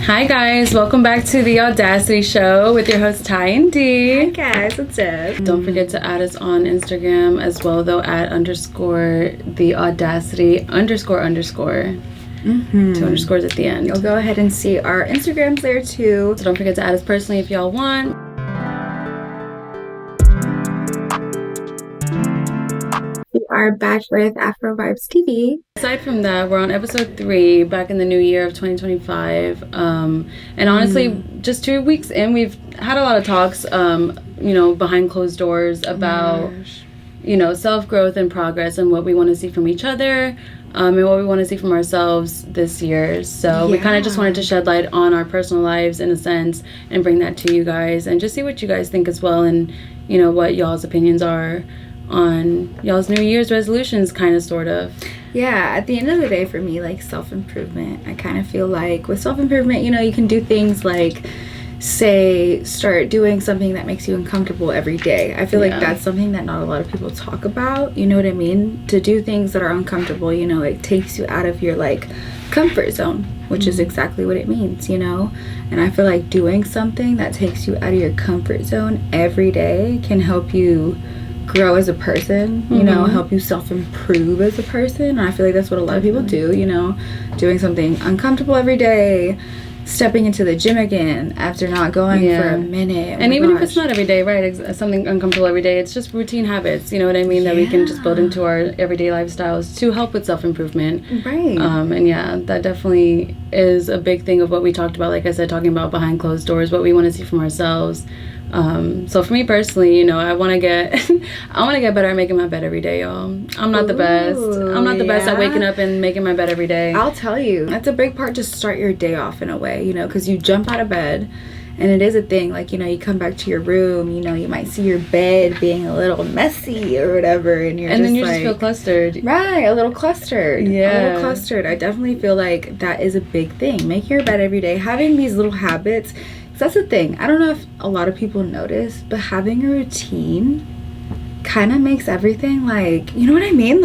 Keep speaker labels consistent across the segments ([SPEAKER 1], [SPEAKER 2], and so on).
[SPEAKER 1] Hi guys, welcome back to the Audacity show with your host Ty and D.
[SPEAKER 2] Hi guys, what's up?
[SPEAKER 1] Don't forget to add us on Instagram as well though at _the Audacity __. Two underscores at the end.
[SPEAKER 2] You'll go ahead and see our Instagrams there too.
[SPEAKER 1] So don't forget to add us personally if y'all want.
[SPEAKER 2] We are back with Afrovibes TV.
[SPEAKER 1] Aside from that, we're on episode 3 back in the new year of 2025. And honestly, just 2 weeks in, we've had a lot of talks, behind closed doors about, self-growth and progress and what we want to see from each other. And what we want to see from ourselves this year. So we kind of just wanted to shed light on our personal lives in a sense and bring that to you guys and just see what you guys think as well and, what y'all's opinions are on y'all's New Year's resolutions, kind of, sort of.
[SPEAKER 2] Yeah, at the end of the day, for me, like self-improvement, I kind of feel like with self-improvement, you can do things like, say, start doing something that makes you uncomfortable every day. I feel like that's something that not a lot of people talk about. You know what I mean? To do things that are uncomfortable, it takes you out of your comfort zone, which is exactly what it means, And I feel like doing something that takes you out of your comfort zone every day can help you grow as a person, help you self-improve as a person. And I feel like that's what a lot of people do, doing something uncomfortable every day, stepping into the gym again after not going for a minute.
[SPEAKER 1] And even if it's not every day, right, something uncomfortable every day, it's just routine habits, you know what I mean, that we can just build into our everyday lifestyles to help with self-improvement.
[SPEAKER 2] Right.
[SPEAKER 1] And that definitely is a big thing of what we talked about, like I said, talking about behind closed doors, what we want to see from ourselves. So for me personally, I want to get better at making my bed every day, y'all. I'm not the best. I'm not the best at waking up and making my bed every day.
[SPEAKER 2] I'll tell you, that's a big part to start your day off in a way, because you jump out of bed and it is a thing, you come back to your room, you might see your bed being a little messy or whatever, and
[SPEAKER 1] then you just feel clustered.
[SPEAKER 2] Right, a little clustered.
[SPEAKER 1] Yeah.
[SPEAKER 2] A little clustered. I definitely feel like that is a big thing. Make your bed every day. Having these little habits. That's the thing. I don't know if a lot of people notice, but having a routine kind of makes everything you know what I mean?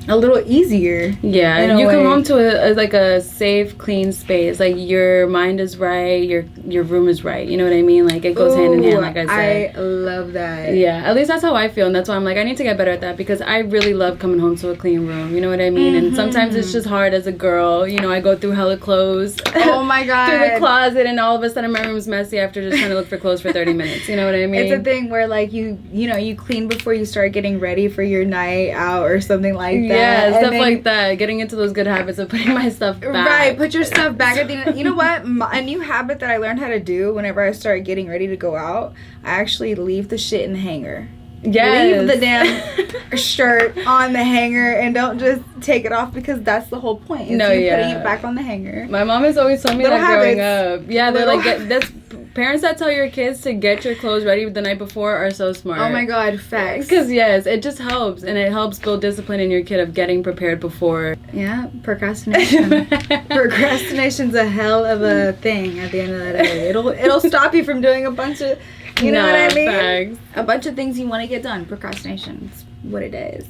[SPEAKER 2] A little easier.
[SPEAKER 1] Yeah, you come home to a safe, clean space. Your mind is right, your room is right. You know what I mean? It goes hand in hand, like I said.
[SPEAKER 2] I love that.
[SPEAKER 1] Yeah, at least that's how I feel, and that's why I'm I need to get better at that because I really love coming home to a clean room. You know what I mean? And sometimes it's just hard as a girl. I go through hella clothes.
[SPEAKER 2] Oh my god.
[SPEAKER 1] Through the closet, and all of a sudden my room's messy after just trying to look for clothes for 30 minutes. You know what I mean?
[SPEAKER 2] It's a thing where you clean before you start getting ready for your night out or something like that.
[SPEAKER 1] Yeah, stuff like that. Getting into those good habits of putting my stuff back.
[SPEAKER 2] Right, put your stuff back at the end. You know what? A new habit that I learned how to do whenever I start getting ready to go out, I actually leave the shit in the hanger.
[SPEAKER 1] Yes.
[SPEAKER 2] Leave the damn shirt on the hanger and don't just take it off because that's the whole point. Putting it back on the hanger.
[SPEAKER 1] My mom has always told me
[SPEAKER 2] little
[SPEAKER 1] that growing up. Yeah, they're
[SPEAKER 2] that's
[SPEAKER 1] parents that tell your kids to get your clothes ready the night before are so smart.
[SPEAKER 2] Oh my god, facts.
[SPEAKER 1] Because it just helps, and it helps build discipline in your kid of getting prepared before.
[SPEAKER 2] Yeah, procrastination. Procrastination's a hell of a thing at the end of the day. It'll stop you from doing a bunch of, what I mean?
[SPEAKER 1] Facts.
[SPEAKER 2] A bunch of things you want to get done. Procrastination's what it is.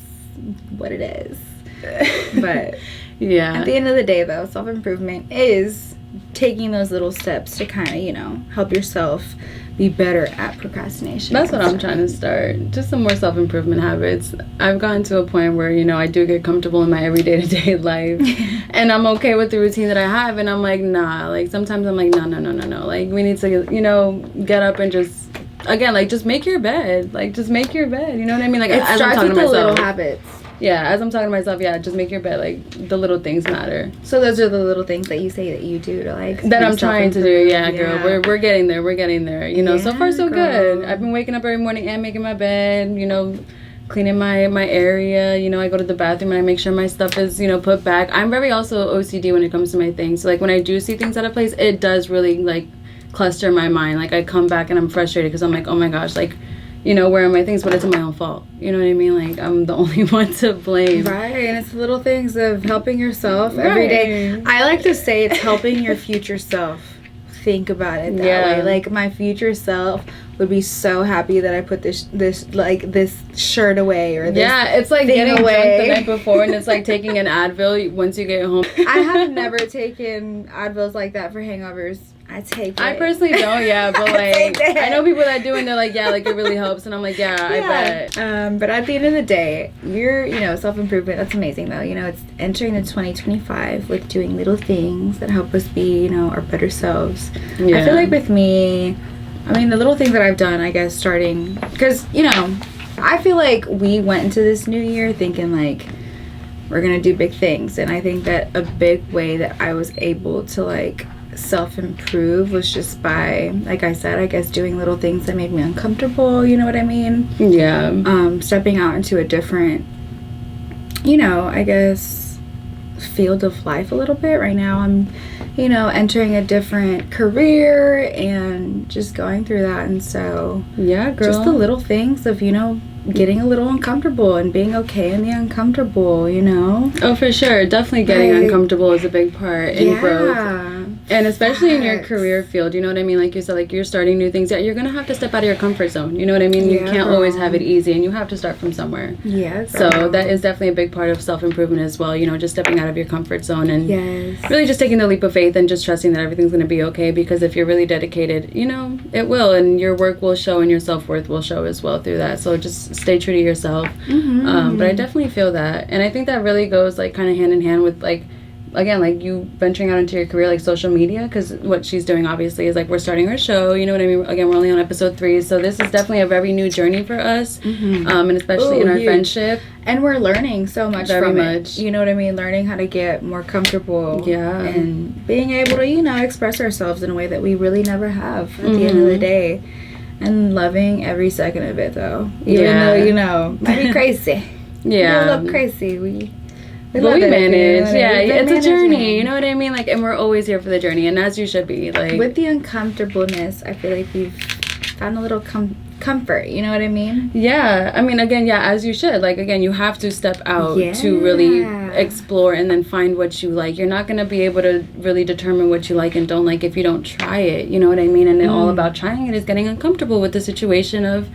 [SPEAKER 2] What it is. But
[SPEAKER 1] yeah.
[SPEAKER 2] At the end of the day, though, self-improvement is taking those little steps to kind of, help yourself be better at procrastination.
[SPEAKER 1] That's what I'm trying to start. Just some more self-improvement habits. I've gotten to a point where, I do get comfortable in my everyday to-day life. And I'm okay with the routine that I have. And I'm nah. Sometimes I'm no. We need to, get up and just, again, just make your bed. Just make your bed. You know what I mean?
[SPEAKER 2] It starts with the little habits.
[SPEAKER 1] Yeah, as I'm talking to myself, just make your bed. The little things matter.
[SPEAKER 2] So those are the little things that you say that you do to
[SPEAKER 1] that I'm trying to do. Yeah, girl, we're getting there. We're getting there. So far so good. I've been waking up every morning and making my bed. Cleaning my area. I go to the bathroom and I make sure my stuff is put back. I'm very also OCD when it comes to my things. So when I do see things out of place, it does really cluster my mind. I come back and I'm frustrated because I'm oh my gosh, where are my things? But it's my own fault. You know what I mean? I'm the only one to blame.
[SPEAKER 2] Right, and it's little things of helping yourself every day. I like to say it's helping your future self think about it that way. Like, my future self would be so happy that I put this shirt away or this
[SPEAKER 1] it's like getting drunk the night before, and it's like taking an Advil once you get home.
[SPEAKER 2] I have never taken Advils like that for hangovers. I take it.
[SPEAKER 1] I personally don't, but like I know people that do, and they're like, like it really helps, and I'm like, I bet.
[SPEAKER 2] But at the end of the day, you're, self-improvement, that's amazing though. It's entering into 2025 with doing little things that help us be, our better selves. I feel like with me, the little things that I've done, I guess, starting, because, I feel like we went into this new year thinking like we're gonna do big things, and I think that a big way that I was able to like self-improve was just by, like I said, I guess doing little things that made me uncomfortable, you know what I mean? Stepping out into a different, I guess, field of life a little bit. Right now I'm, entering a different career and just going through that, and so just the little things of, getting a little uncomfortable and being okay in the uncomfortable, Oh,
[SPEAKER 1] for sure. Definitely getting uncomfortable is a big part in growth. And especially in your career field, you know what I mean? Like you said, like you're starting new things. You're going to have to step out of your comfort zone. You know what I mean? You can't always have it easy, and you have to start from somewhere. So that is definitely a big part of self-improvement as well. Just stepping out of your comfort zone and really just taking the leap of faith and just trusting that everything's going to be okay, because if you're really dedicated, it will, and your work will show and your self-worth will show as well through that. So just stay true to yourself. But I definitely feel that, and I think that really goes like kind of hand in hand with like, again, like you venturing out into your career, like social media, because what she's doing obviously is like we're starting our show, you know what I mean? Again, we're only on episode 3, so this is definitely a very new journey for us, and especially in our friendship.
[SPEAKER 2] And we're learning so much from it. You know what I mean? Learning how to get more comfortable. And being able to, express ourselves in a way that we really never have at the end of the day. And loving every second of it, though. Even though, might be crazy. A little crazy. We
[SPEAKER 1] manage. It's a journey. You know what I mean? Like, and we're always here for the journey, and as you should be. Like,
[SPEAKER 2] with the uncomfortableness, I feel like we've found a little comfort. You know what I mean?
[SPEAKER 1] Again, as you should. Like, again, you have to step out to really explore and then find what you like. You're not going to be able to really determine what you like and don't like if you don't try it. You know what I mean? And all about trying it is getting uncomfortable with the situation of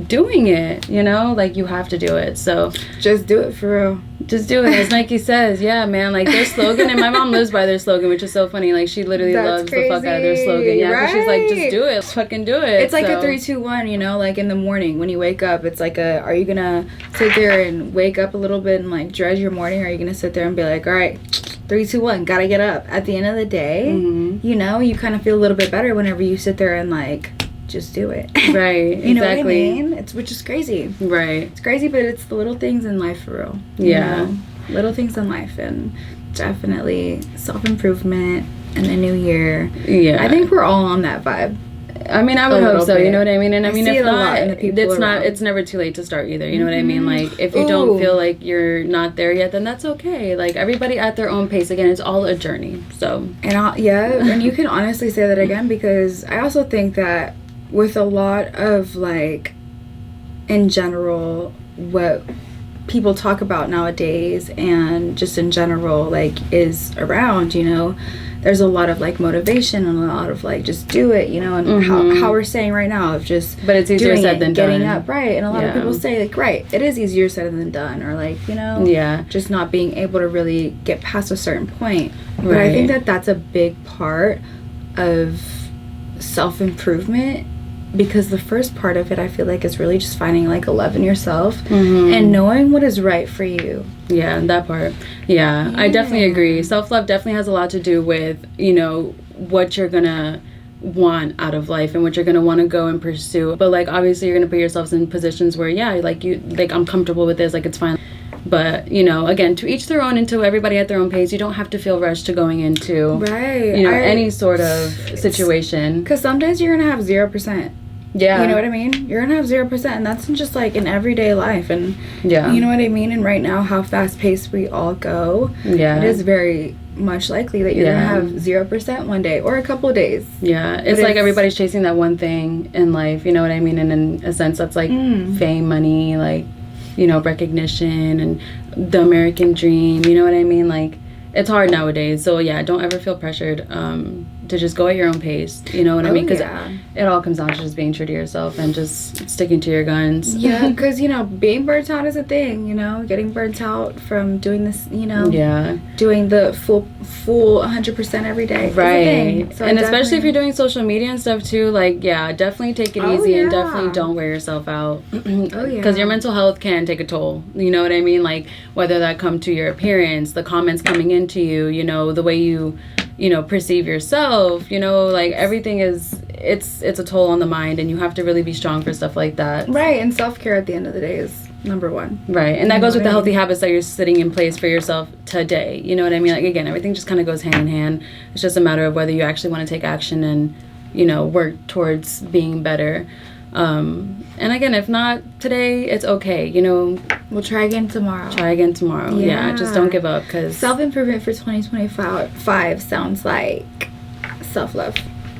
[SPEAKER 1] doing it, like you have to do it. So
[SPEAKER 2] just do it for real.
[SPEAKER 1] Just do it, as Nike says. Man, like their slogan, and my mom lives by their slogan, which is so funny. Like she literally loves the fuck out of their slogan. Because she's like, just do it, fucking do it.
[SPEAKER 2] It's like a 3, 2, 1. Like in the morning when you wake up, it's like are you gonna sit there and wake up a little bit and like dread your morning, or are you gonna sit there and be like, all right, 3, 2, 1, gotta get up? At the end of the day, you kind of feel a little bit better whenever you sit there and like just do it.
[SPEAKER 1] Right.
[SPEAKER 2] You know what I mean? Which is crazy.
[SPEAKER 1] Right.
[SPEAKER 2] It's crazy, but it's the little things in life for real. Little things in life, and definitely self-improvement in the new year. I think we're all on that vibe.
[SPEAKER 1] I would hope so. You know what I mean? And
[SPEAKER 2] see
[SPEAKER 1] if
[SPEAKER 2] it a lot in the people
[SPEAKER 1] it's never too late to start either. You know what I mean? Like if you don't feel like you're not there yet, then that's okay. Like everybody at their own pace. Again, it's all a journey. So
[SPEAKER 2] and you can honestly say that again, because I also think that with a lot of like in general what people talk about nowadays and just in general like is around, there's a lot of like motivation and a lot of like just do it, and how we're saying right now of just
[SPEAKER 1] but it's easier said than done.
[SPEAKER 2] Getting up, right? And a lot of people say like, right, it is easier said than done, or like just not being able to really get past a certain point. But I think that that's a big part of self-improvement, because the first part of it I feel like is really just finding like a love in yourself and knowing what is right for you.
[SPEAKER 1] That part. I definitely agree. Self-love definitely has a lot to do with what you're gonna want out of life and what you're gonna want to go and pursue. But like obviously you're gonna put yourselves in positions where I'm comfortable with this, like it's fine. But again, to each their own, and to everybody at their own pace. You don't have to feel rushed to going into any sort of situation,
[SPEAKER 2] because some days you're gonna have 0%. You know what I mean? You're gonna have 0%, and that's just like in everyday life. And you know what I mean? And right now, how fast paced we all go, it is very much likely that you're gonna have 0% one day or a couple of days.
[SPEAKER 1] It's like everybody's chasing that one thing in life. You know what I mean? And in a sense, that's like fame, money, like recognition, and the American dream. You know what I mean? Like it's hard nowadays. So don't ever feel pressured. to just go at your own pace. You know what I mean? Because it all comes down to just being true to yourself and just sticking to your guns.
[SPEAKER 2] Yeah, because, you know, being burnt out is a thing, you know, getting burnt out from doing this, you know, doing the full 100% every day.
[SPEAKER 1] Right. So and especially if you're doing social media and stuff too, like, definitely take it easy and definitely don't wear yourself out. Because your mental health can take a toll. You know what I mean? Like, whether that come to your appearance, the comments coming into you, you know, the way you perceive yourself, you know, like everything it's a toll on the mind, and you have to really be strong for stuff like that.
[SPEAKER 2] Right. And self-care at the end of the day is number one.
[SPEAKER 1] Right. And that goes with the healthy habits that you're setting in place for yourself today. You know what I mean? Like, again, everything just kind of goes hand in hand. It's just a matter of whether you actually want to take action and, you know, work towards being better. And again, if not today, it's okay. You know,
[SPEAKER 2] we'll try again tomorrow.
[SPEAKER 1] Yeah, just don't give up, because
[SPEAKER 2] self-improvement for 2025 sounds like self-love.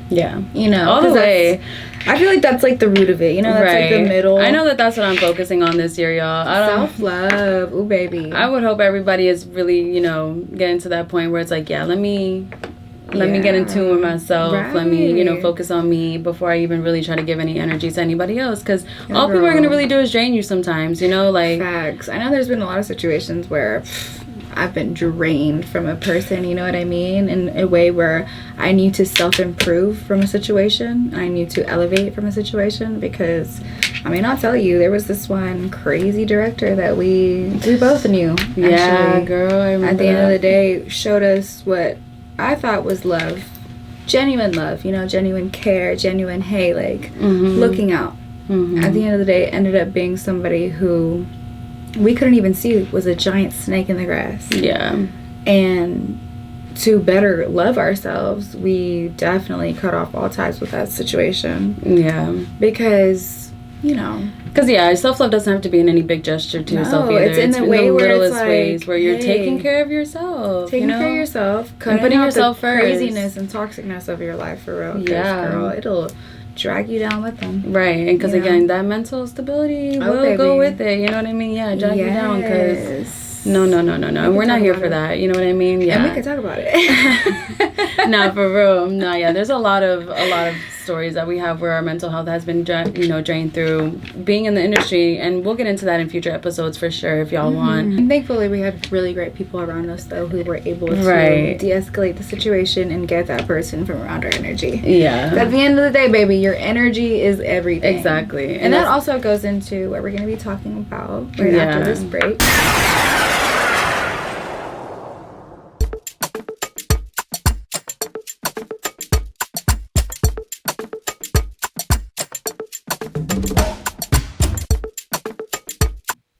[SPEAKER 1] Yeah,
[SPEAKER 2] you know,
[SPEAKER 1] all the way.
[SPEAKER 2] I feel like that's like the root of it. You know, that's like the middle.
[SPEAKER 1] I know that's what I'm focusing on this year, y'all.
[SPEAKER 2] Self-love. Ooh, baby.
[SPEAKER 1] I would hope everybody is really, you know, getting to that point where it's like, let me get in tune with myself. Right. Let me, you know, focus on me before I even really try to give any energy to anybody else. Because all people are going to really do is drain you sometimes, you know, like.
[SPEAKER 2] Facts. I know there's been a lot of situations where I've been drained from a person, you know what I mean? In a way where I need to self-improve from a situation. I need to elevate from a situation because, I mean, I'll tell you, there was this one crazy director that we both knew. Actually,
[SPEAKER 1] yeah, girl, I remember
[SPEAKER 2] at the end of the day, showed us what I thought was love, genuine love, you know, genuine care, genuine, hey, like, looking out. At the end of the day, ended up being somebody who we couldn't even see was a giant snake in the grass.
[SPEAKER 1] Yeah.
[SPEAKER 2] And to better love ourselves, we definitely cut off all ties with that situation.
[SPEAKER 1] Yeah.
[SPEAKER 2] Because, you know.
[SPEAKER 1] Because, self-love doesn't have to be in any big gesture to yourself either.
[SPEAKER 2] It's in the way where
[SPEAKER 1] littlest
[SPEAKER 2] it's like,
[SPEAKER 1] ways where you're taking care of yourself.
[SPEAKER 2] Taking care of yourself.
[SPEAKER 1] And putting yourself first.
[SPEAKER 2] Craziness and toxicness of your life, for real. Yeah. Girl, it'll drag you down with them.
[SPEAKER 1] Right. And because, again, that mental stability will go with it. You know what I mean? Yeah, drag you down because... No. And we're not here for that. You know what I mean? Yeah.
[SPEAKER 2] And we can talk about it.
[SPEAKER 1] Nah, for real. No, yeah. There's a lot of stories that we have where our mental health has been, drained through being in the industry, and we'll get into that in future episodes for sure if y'all want.
[SPEAKER 2] And thankfully, we had really great people around us though who were able to de-escalate the situation and get that person from around our energy.
[SPEAKER 1] Yeah.
[SPEAKER 2] At the end of the day, baby, your energy is everything.
[SPEAKER 1] Exactly.
[SPEAKER 2] And that also goes into what we're going to be talking about after this break.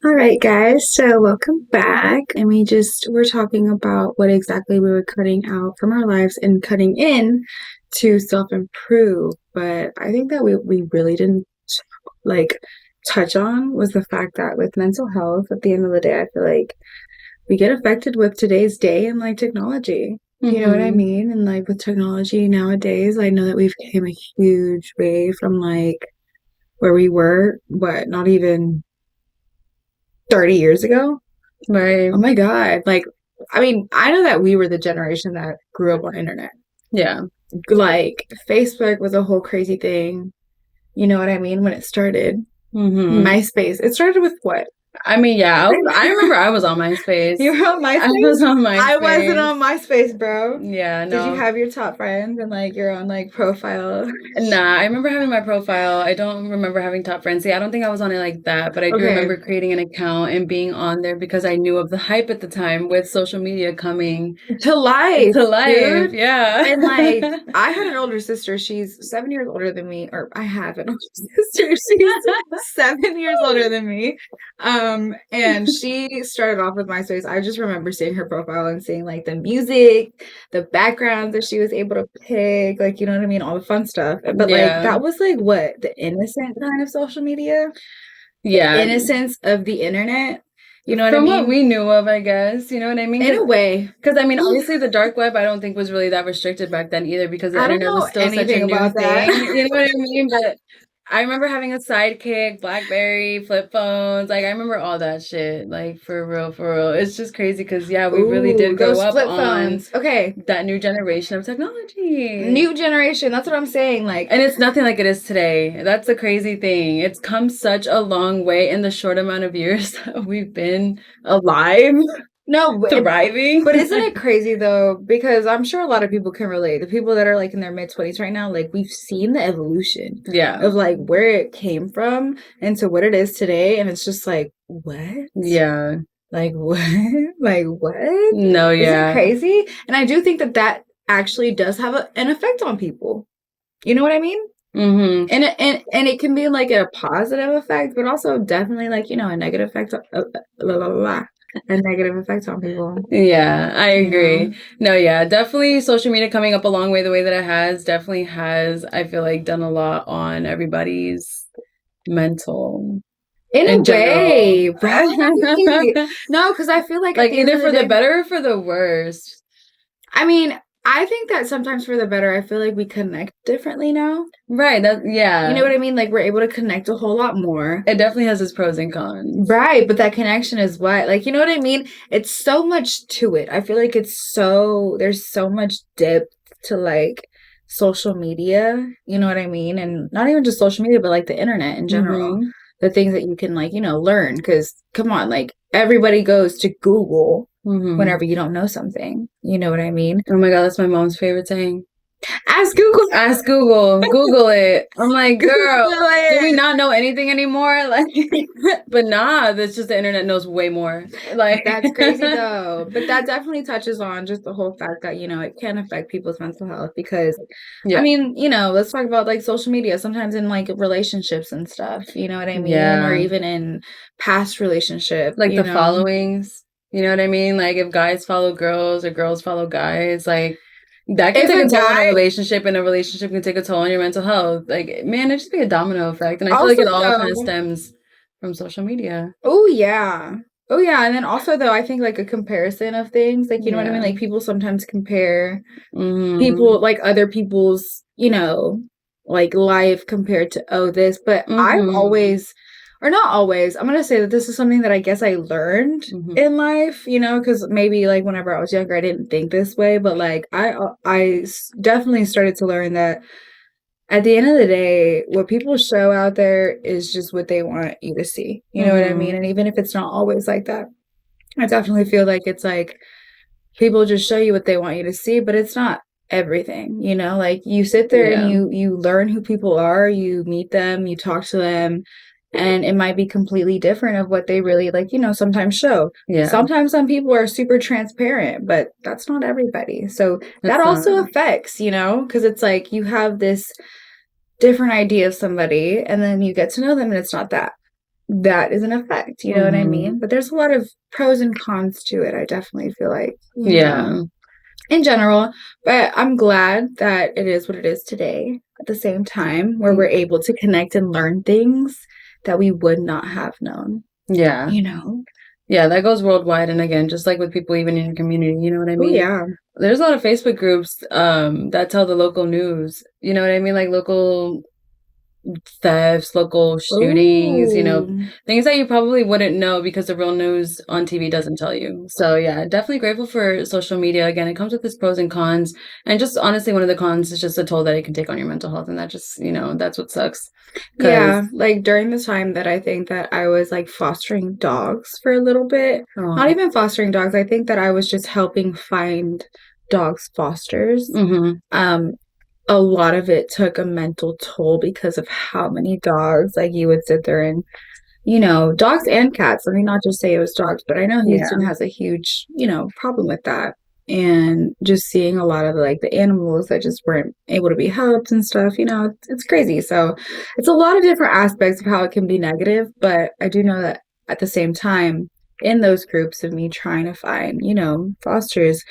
[SPEAKER 2] Alright guys, so welcome back, and we're talking about what exactly we were cutting out from our lives and cutting in to self-improve, but I think that we really didn't touch on was the fact that with mental health, at the end of the day, I feel like we get affected with today's day and technology. You know what I mean? And with technology nowadays, I know that we've came a huge way from where we were, not even 30 years ago.
[SPEAKER 1] Right.
[SPEAKER 2] Oh my God. I mean, I know that we were the generation that grew up on internet.
[SPEAKER 1] Yeah.
[SPEAKER 2] Facebook was a whole crazy thing. You know what I mean? When it started. MySpace. It started with what?
[SPEAKER 1] I mean, yeah, I remember I was on MySpace.
[SPEAKER 2] You were on MySpace?
[SPEAKER 1] I was on MySpace.
[SPEAKER 2] I wasn't on MySpace, bro.
[SPEAKER 1] Yeah, no.
[SPEAKER 2] Did you have your top friends and your own profile?
[SPEAKER 1] Nah, I remember having my profile. I don't remember having top friends. See, I don't think I was on it like that, but I do remember creating an account and being on there because I knew of the hype at the time with social media coming
[SPEAKER 2] to life. Dude.
[SPEAKER 1] Yeah.
[SPEAKER 2] And I had an older sister. She's 7 years older than me, or I have an older sister. She's 7 years older than me. And she started off with MySpace. I just remember seeing her profile and seeing the music, the backgrounds that she was able to pick, you know what I mean, all the fun stuff. But that was what, the innocent kind of social media?
[SPEAKER 1] Yeah.
[SPEAKER 2] The innocence of the internet. You know what I
[SPEAKER 1] mean?
[SPEAKER 2] From
[SPEAKER 1] what we knew of, I guess. You know what I mean?
[SPEAKER 2] In a way.
[SPEAKER 1] Because, I mean, obviously the dark web, I don't think was really that restricted back then either because the internet was still such a new thing. You know what I mean? But I remember having a Sidekick, BlackBerry, flip phones. Like, I remember all that shit. Like, for real, for real. It's just crazy because, yeah, we really did grow up
[SPEAKER 2] flip
[SPEAKER 1] on
[SPEAKER 2] phones. Okay.
[SPEAKER 1] that new generation of technology.
[SPEAKER 2] New generation. That's what I'm saying. Like,
[SPEAKER 1] and it's nothing like it is today. That's the crazy thing. It's come such a long way in the short amount of years that we've been alive.
[SPEAKER 2] No,
[SPEAKER 1] thriving.
[SPEAKER 2] But isn't it crazy though? Because I'm sure a lot of people can relate. The people that are like in their mid-20s right now, like we've seen the evolution of like where it came from into what it is today. And it's just like, what?
[SPEAKER 1] Yeah.
[SPEAKER 2] Like what? Like what?
[SPEAKER 1] No, yeah.
[SPEAKER 2] Isn't it crazy? And I do think that that actually does have an effect on people. You know what I mean?
[SPEAKER 1] Mm-hmm.
[SPEAKER 2] And it can be like a positive effect, but also definitely like, you know, a negative effect. A negative effect on people.
[SPEAKER 1] Yeah, I agree.
[SPEAKER 2] You know?
[SPEAKER 1] No, yeah, definitely social media coming up a long way the way that it has definitely has, I feel like, done a lot on everybody's mental.
[SPEAKER 2] In a way, right? No, because I feel like
[SPEAKER 1] either for the better or for the worse.
[SPEAKER 2] I mean, I think that sometimes for the better, I feel like we connect differently now.
[SPEAKER 1] Right. Yeah.
[SPEAKER 2] You know what I mean? Like we're able to connect a whole lot more.
[SPEAKER 1] It definitely has its pros and cons.
[SPEAKER 2] Right. But that connection is what, like, you know what I mean? It's so much to it. I feel like there's so much depth to like social media. You know what I mean? And not even just social media, but like the internet in general. Mm-hmm. The things that you can like, you know, learn. Because come on, like everybody goes to Google. Mm-hmm. Whenever you don't know something. You know what I mean?
[SPEAKER 1] Oh my God, that's my mom's favorite saying.
[SPEAKER 2] Ask Google.
[SPEAKER 1] Ask Google. Google it. I'm like, girl, do we not know anything anymore? Like, but nah, that's just the internet knows way more. Like,
[SPEAKER 2] that's crazy though. But that definitely touches on just the whole fact that, you know, it can affect people's mental health because, I mean, you know, let's talk about like social media, sometimes in like relationships and stuff, you know what I mean? Yeah. Or even in past relationships.
[SPEAKER 1] Like the followings. You know what I mean? Like if guys follow girls or girls follow guys, like that can take a toll on a relationship and a relationship can take a toll on your mental health. Like, man, it just be a domino effect. And I feel like it all kind of stems from social media.
[SPEAKER 2] Oh, yeah. Oh, yeah. And then also, though, I think like a comparison of things, like, you know what I mean? Like people sometimes compare people, like other people's, you know, like life compared to, this. But I've always... Or not always. I'm going to say that this is something that I guess I learned in life, you know, because maybe like whenever I was younger, I didn't think this way. But like I definitely started to learn that at the end of the day, what people show out there is just what they want you to see. You know what I mean? And even if it's not always like that, I definitely feel like it's like people just show you what they want you to see, but it's not everything, you know, like you sit there and you learn who people are, you meet them, you talk to them. And it might be completely different of what they really like, you know, sometimes show. Yeah. Sometimes some people are super transparent, but that's not everybody. So that also affects, you know, because it's like you have this different idea of somebody and then you get to know them and it's not that. That is an effect, you know what I mean? But there's a lot of pros and cons to it, I definitely feel like.
[SPEAKER 1] Yeah.
[SPEAKER 2] In general, but I'm glad that it is what it is today at the same time where we're able to connect and learn things that we would not have known.
[SPEAKER 1] Yeah.
[SPEAKER 2] You know?
[SPEAKER 1] Yeah, that goes worldwide. And again, just like with people even in your community, you know what I mean?
[SPEAKER 2] Oh, yeah.
[SPEAKER 1] There's a lot of Facebook groups that tell the local news. You know what I mean? Like local thefts, local shootings, you know, things that you probably wouldn't know because the real news on TV doesn't tell you. So yeah, definitely grateful for social media. Again, it comes with its pros and cons. And just honestly, one of the cons is just the toll that it can take on your mental health. And that just, you know, that's what sucks.
[SPEAKER 2] Yeah, like during the time that I think that I was like fostering dogs for a little bit, not even fostering dogs, I think that I was just helping find dogs fosters. A lot of it took a mental toll because of how many dogs, like you would sit there and, you know, dogs and cats. Let me not just say it was dogs, but I know Houston has a huge, you know, problem with that. And just seeing a lot of like the animals that just weren't able to be helped and stuff, you know, it's crazy. So it's a lot of different aspects of how it can be negative. But I do know that at the same time, in those groups of me trying to find, you know, fosters,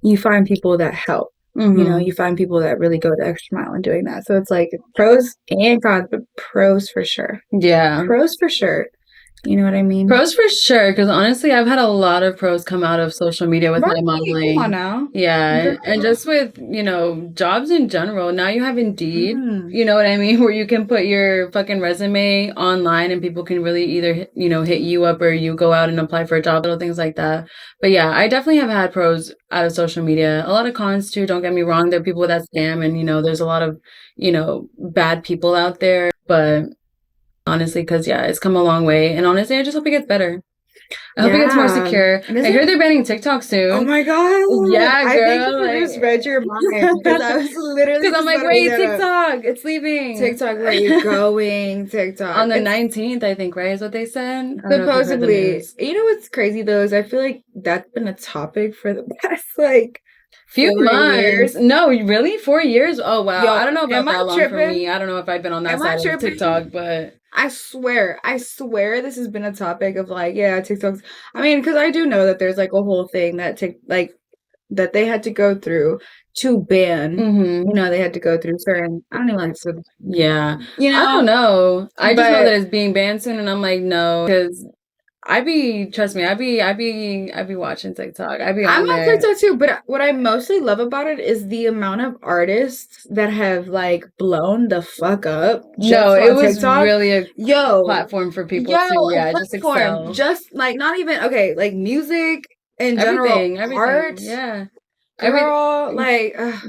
[SPEAKER 2] you find people that help. You know, you find people that really go the extra mile in doing that. So it's like pros and cons, but pros for sure.
[SPEAKER 1] Yeah.
[SPEAKER 2] Pros for sure. You know what I mean?
[SPEAKER 1] Pros for sure, because honestly, I've had a lot of pros come out of social media with my modeling.
[SPEAKER 2] Come on now.
[SPEAKER 1] Yeah, and just with, jobs in general. Now you have Indeed, you know what I mean? Where you can put your fucking resume online and people can really either, hit you up or you go out and apply for a job, little things like that. But yeah, I definitely have had pros out of social media. A lot of cons too, don't get me wrong. There are people that scam and, there's a lot of, bad people out there. But honestly, because it's come a long way. And honestly, I just hope it gets better. I hope it gets more secure. I hear they're banning TikTok soon.
[SPEAKER 2] Oh my god!
[SPEAKER 1] Yeah, girl.
[SPEAKER 2] I think you just read your mind because I was literally.
[SPEAKER 1] Because I'm like, wait, TikTok, it's leaving.
[SPEAKER 2] TikTok, where are you going? TikTok
[SPEAKER 1] on the 19th, I think, right? Is what they said.
[SPEAKER 2] Supposedly, you know what's crazy though is I feel like that's been a topic for the past
[SPEAKER 1] few months. Years. No, really? 4 years? Oh wow! Yo, I don't know about that long for me. I don't know if I've been on that side of TikTok, but.
[SPEAKER 2] I swear this has been a topic of TikToks. I mean, because I do know that there's a whole thing that that they had to go through to ban.
[SPEAKER 1] Mm-hmm.
[SPEAKER 2] They had to go through certain. I don't even to.
[SPEAKER 1] Yeah. I don't know. I just know that it's being banned soon, and I'm like, no, because. Trust me, I be watching TikTok. I'm
[SPEAKER 2] on TikTok too, but what I mostly love about it is the amount of artists that have blown the fuck up.
[SPEAKER 1] No, it was TikTok. Really a platform for people to just excel.
[SPEAKER 2] Just not even music in general, everything.
[SPEAKER 1] Art, yeah.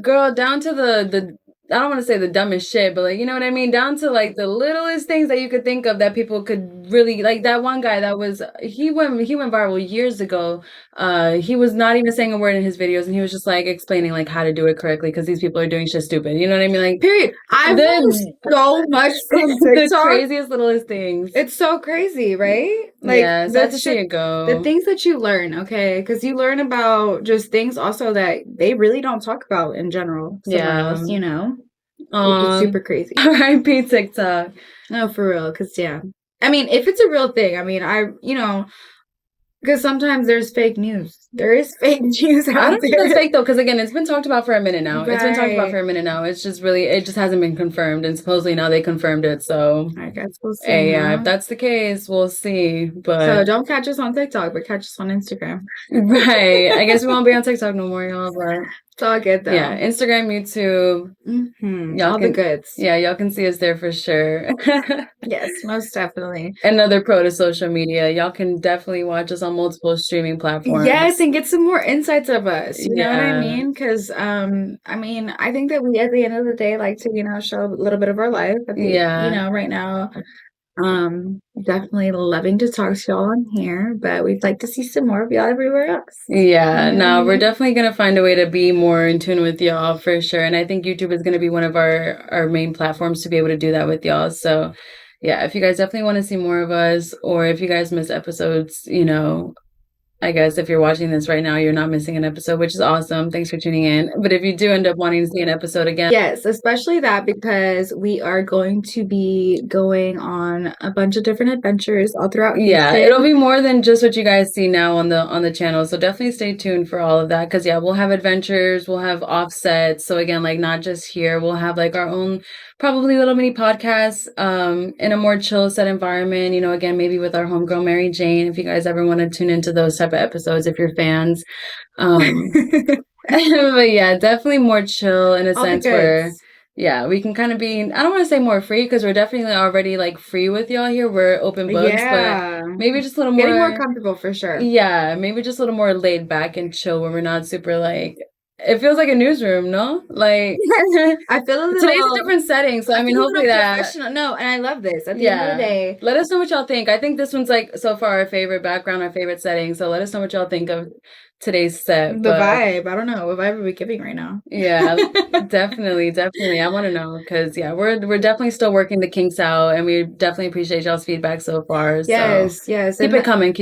[SPEAKER 2] Girl,
[SPEAKER 1] down to the I don't want to say the dumbest shit, but you know what I mean? Down to the littlest things that you could think of that people could really that one guy that was he went viral years ago. He was not even saying a word in his videos and he was just explaining how to do it correctly because these people are doing shit stupid. You know what I mean?
[SPEAKER 2] Period. I've learned so much from TikTok.
[SPEAKER 1] The craziest littlest things.
[SPEAKER 2] It's so crazy, right?
[SPEAKER 1] Yeah, that's the shit go.
[SPEAKER 2] The things that you learn, okay? Because you learn about just things also that they really don't talk about in general. Else, it's super crazy.
[SPEAKER 1] R.I.P. TikTok.
[SPEAKER 2] No, for real. Because, I mean, if it's a real thing, I mean, because sometimes there's fake news. There is fake news out there.
[SPEAKER 1] I don't think that's fake, though, because, again, it's been talked about for a minute now. Right. It's been talked about for a minute now. It's just really, it just hasn't been confirmed. And supposedly now they confirmed it, so.
[SPEAKER 2] I guess we'll see.
[SPEAKER 1] Hey, if that's the case, we'll see. But
[SPEAKER 2] so don't catch us on TikTok, but catch us on Instagram.
[SPEAKER 1] Right. I guess we won't be on TikTok no more, y'all, but.
[SPEAKER 2] It's all good, though.
[SPEAKER 1] Yeah, Instagram, YouTube.
[SPEAKER 2] Mm-hmm. All the goods.
[SPEAKER 1] Yeah, y'all can see us there for sure.
[SPEAKER 2] Yes, most definitely.
[SPEAKER 1] Another pro to social media. Y'all can definitely watch us on multiple streaming platforms.
[SPEAKER 2] Yes, and get some more insights of us. You know what I mean? Because, I mean, I think that we, at the end of the day, like to, show a little bit of our life. Right now. Definitely loving to talk to y'all on here, but we'd like to see some more of y'all everywhere else.
[SPEAKER 1] Yeah, no, we're definitely gonna find a way to be more in tune with y'all for sure. And I think YouTube is gonna be one of our main platforms to be able to do that with y'all. So yeah, if you guys definitely want to see more of us, or if you guys miss episodes, I guess if you're watching this right now, you're not missing an episode, which is awesome. Thanks for tuning in. But if you do end up wanting to see an episode again.
[SPEAKER 2] Yes, especially that, because we are going to be going on a bunch of different adventures all throughout.
[SPEAKER 1] Yeah, it'll be more than just what you guys see now on the channel. So definitely stay tuned for all of that. Because we'll have adventures, we'll have offsets. So again, not just here, we'll have our own probably little mini podcasts in a more chill set environment, again, maybe with our homegirl Mary Jane, if you guys ever want to tune into those type of episodes, if you're fans. But yeah, definitely more chill in a sense where we can kind of be, I don't want to say more free, because we're definitely already free with y'all here. We're open books, but maybe just a little more
[SPEAKER 2] getting more comfortable for sure.
[SPEAKER 1] Yeah, maybe just a little more laid back and chill, where we're not super it feels like a newsroom, no?
[SPEAKER 2] I feel a little...
[SPEAKER 1] Today's a different setting, so I mean, hopefully that...
[SPEAKER 2] No, and I love this. At the end of the day...
[SPEAKER 1] Let us know what y'all think. I think this one's, so far, our favorite background, our favorite setting, so let us know what y'all think of today's set.
[SPEAKER 2] The vibe. I don't know. What vibe are we giving right now?
[SPEAKER 1] Yeah, definitely. I want to know, because, we're definitely still working the kinks out, and we definitely appreciate y'all's feedback so far.
[SPEAKER 2] Yes.
[SPEAKER 1] Keep it coming,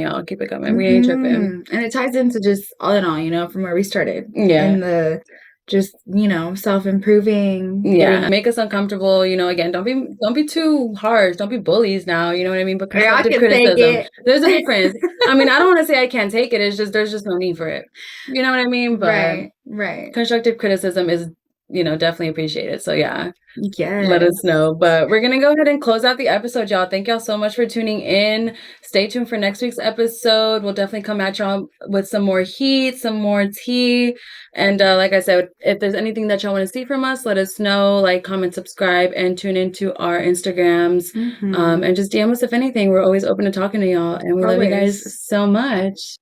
[SPEAKER 1] y'all. Keep it coming. We ain't tripping.
[SPEAKER 2] And it ties into just all in all, from where we started.
[SPEAKER 1] Yeah.
[SPEAKER 2] And the just, self-improving.
[SPEAKER 1] Yeah. Make us uncomfortable, again, don't be too harsh. Don't be bullies now, you know what I mean? But constructive criticism. There's a difference. I mean, I don't want to say I can't take it. It's just, there's just no need for it. You know what I mean? But
[SPEAKER 2] right.
[SPEAKER 1] Constructive criticism is, definitely appreciate it. So yeah.
[SPEAKER 2] Yeah.
[SPEAKER 1] Let us know. But we're going to go ahead and close out the episode, y'all. Thank y'all so much for tuning in. Stay tuned for next week's episode. We'll definitely come at y'all with some more heat, some more tea. And like I said, if there's anything that y'all want to see from us, let us know. Like, comment, subscribe, and tune into our Instagrams. And just DM us if anything. We're always open to talking to y'all. And we love you guys so much.